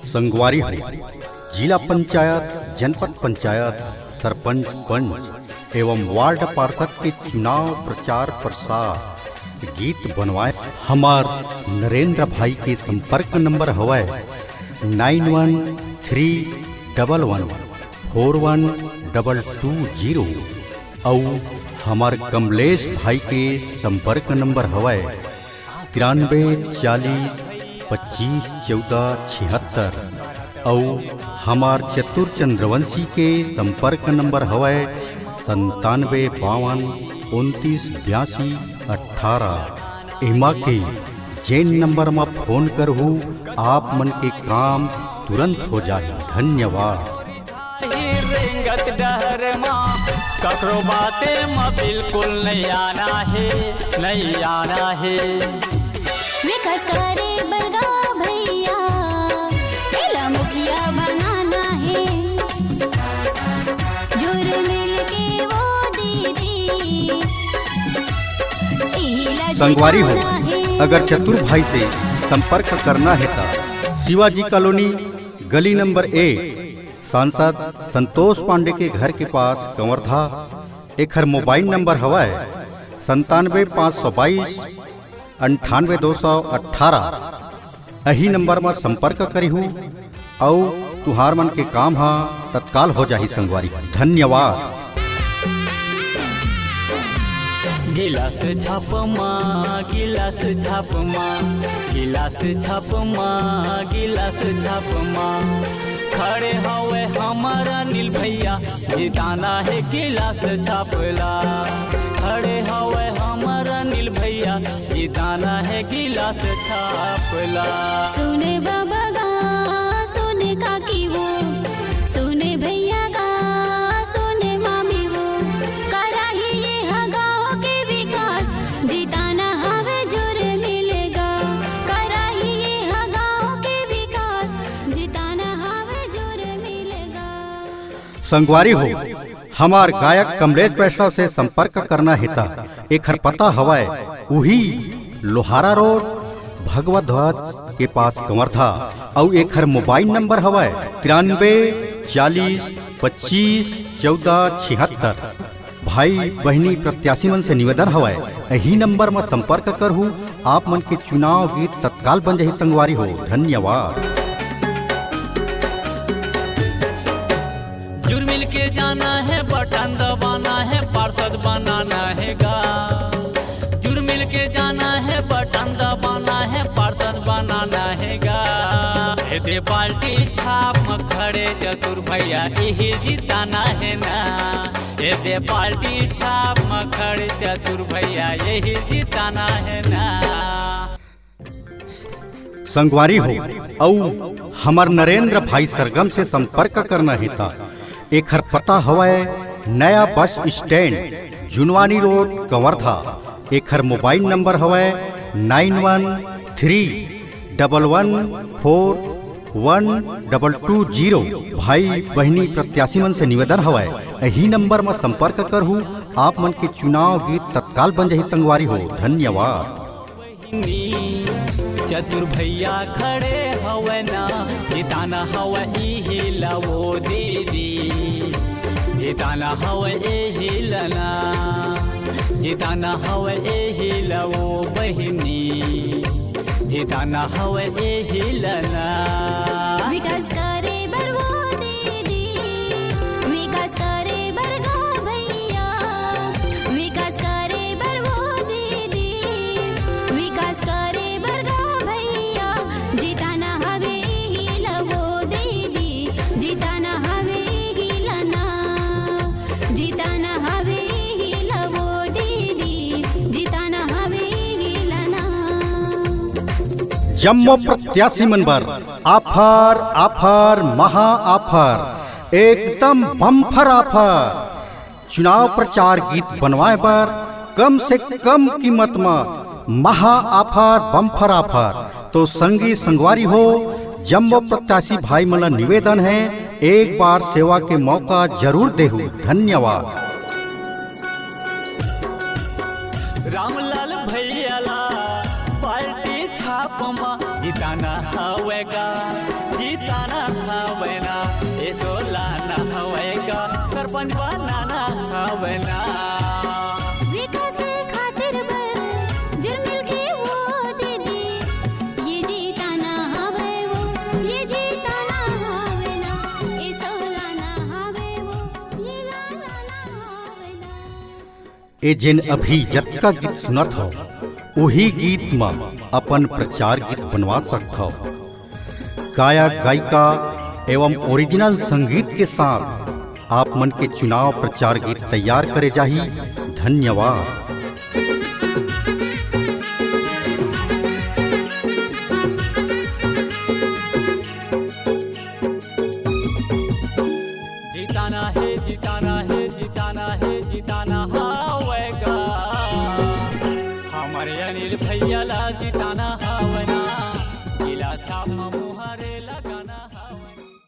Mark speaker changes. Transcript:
Speaker 1: संगवारी हो जिला पंचायत, जनपद पंचायत, सरपंच, पंच एवं वार्ड पार्षद के चुनाव प्रचार प्रसार गीत बनवाए। हमार नरेंद्र भाई के संपर्क नंबर हवा 9131141220 और हमार कमलेश भाई के संपर्क नंबर हवा 9340251476 और हमार चतुर चंद्रवंशी के संपर्क नंबर हवा 9752298218। इमा के जेन नंबर में फोन करहू आप मन के काम तुरंत हो जाए। धन्यवाद।
Speaker 2: ककरो बाते में बिल्कुल नहीं आना है, नहीं आना है।
Speaker 3: विकास करे बरगा भैया, मेला मुखिया बनाना है। जुर मिल के वो दीदी
Speaker 1: संगवारी हो अगर चतुर भाई से संपर्क करना है तो शिवाजी कॉलोनी गली नंबर 1 सांसद संतोष पांडे के घर के पास कंवरधा। एक मोबाइल नंबर हवा 9752298218। यही नंबर में संपर्क करीहू और तुहार मन के काम हाँ तत्काल हो जाही। संगवारी धन्यवाद।
Speaker 2: गिलास छापमा, गिलास छापमा, गिलास छापमा, गिलास छापमा। खड़े हवे हमारा नील भैया, जिताना है गिलास छापला। खड़े हवे हमारा नील भैया, जिताना है गिलास छापला।
Speaker 3: सुने बाबा गा, सुने काकी वो, सुने भैया गा, सुने मामी वो। कराही ये गाँव के विकास, जिताना हवे जुर मिलेगा। कराही ये गाँव के विकास, जिताना हवे जुर मिलेगा।
Speaker 1: संगवारी हो हमार गायक कमलेश वैष्णव से संपर्क करना हेता एक पता हवा वही लोहारा रोड भगवत ध्वज के पास कंवरधा और एक मोबाइल नंबर हवा 9340251476। भाई बहनी प्रत्याशी मन से निवेदन हवा यही नंबर में संपर्क करहू आप मन के चुनाव गीत तत्काल बन जाही। संगवारी हो धन्यवाद।
Speaker 2: जुर मिल के जाना है, बटन दबाना है, पार्षद बनाना है गा। जुर मिल के जाना है, बटन दबाना है, पार्षद बनाना है गा। दे बाल्टी छाप में खड़े चतुर भैया, यही जिताना है ना। दे बाल्टी छाप में खड़े चतुर भैया, यही जिताना है ना।
Speaker 1: संगवारी हो औ हमार नरेंद्र भाई सरगम से संपर्क करना हेता एक पता हवा नया बस स्टैंड जुनवानी रोड कंवरधा। एक मोबाइल नंबर हवा 9131141220। भाई बहनी प्रत्याशी मन से निवेदन हवा यही नंबर में संपर्क करहू आप मन के चुनाव गीत तत्काल बन जाही। संगवारी हो धन्यवाद।
Speaker 2: चतुर भैया खड़े हवे ना, जिताना हवे इही लवो दीदी। जिताना हवे इही लना, जिताना हवे इही लवो बहिनी। जिताना हवे इही लना।
Speaker 3: विकास करे बर वो दीदी, विकास करे बर गा भैया। विकास करे बर वो दीदी, विकास करे बर गा भैया। जिताना हवे ही लवो दीदी, जिताना हवे ही लना। जिताना हवे ही लवो दीदी, जिताना हवे ही लना।
Speaker 1: जम्मो प्रत्याशी मनबर आफर आफर महा आफर एकदम बम्फर आफर। चुनाव प्रचार गीत बनवाए पर कम से कम कीमत में महा आफर बम्फर आफर। तो संगी संगवारी हो जम्मो प्रत्याशी भाई मला निवेदन है एक बार सेवा के मौका जरूर देहू। धन्यवाद।
Speaker 2: रामलाल भैया ला पार्टी छापमा, जिताना हवेगा। जीताना हवना, ए सोलाना हवे का सरपंच बनाना हवना।
Speaker 3: विकास खातिर बल जुर्मिल के वो दीदी, ये जीताना हवे वो, ये जीताना हवे ना, ए सोलाना हवे वो, ये लालाना हवे ना।
Speaker 1: ए जिन अभी जतका गीत सुनत हो वही गीत में अपन प्रचार गीत बनवा सकत हो। गायक गायिका एवं ओरिजिनल संगीत के साथ आप मन के चुनाव प्रचार गीत तैयार करे जाही। धन्यवाद।